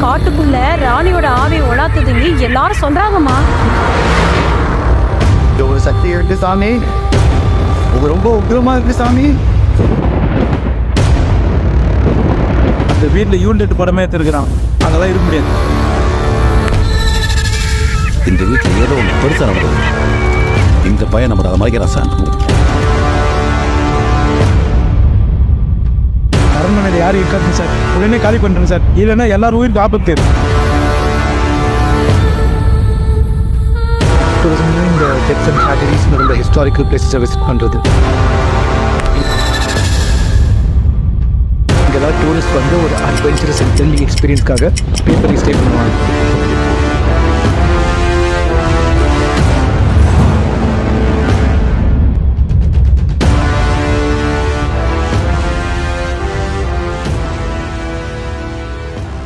காட்டுக்குள்ள ராணியோட ஆவி உலாத்துதுங்க எல்லாரும் சொல்றாங்கம்மா. ஒரு சக்தி இருக்கு சாமி, ரொம்ப உக்கிரமா இருக்கு சாமி. அந்த வீட்டில் யூனிட் படமே எடுத்துருக்கிறான், அங்கெல்லாம் இருக்க முடியாது. இந்த வீட்டில் ஏதோ ஒன்று பெருசாக நடந்தது. இந்த பையன் நம்ம அதை மறைக்கிறான் சார். அரண்மனையில் யாரும் இருக்காது சார், உடனே காலி பண்ணுறேன் சார், இல்லைன்னா எல்லாரும் உயிருக்கு ஆபத்து. இந்த டெத்ஸ் அண்ட் ட்ராஜடிஸ் நடந்த ஹிஸ்டாரிக்கல் பிளேஸஸை விசிட் பண்ணுறது. இங்கெல்லாம் டூரிஸ்ட் வந்து ஒரு அட்வென்ச்சரஸ் அண்ட் த்ரில்லிங் எக்ஸ்பீரியன்ஸ்க்காக பேப்பர் ஸ்டே பண்ணுவாங்க.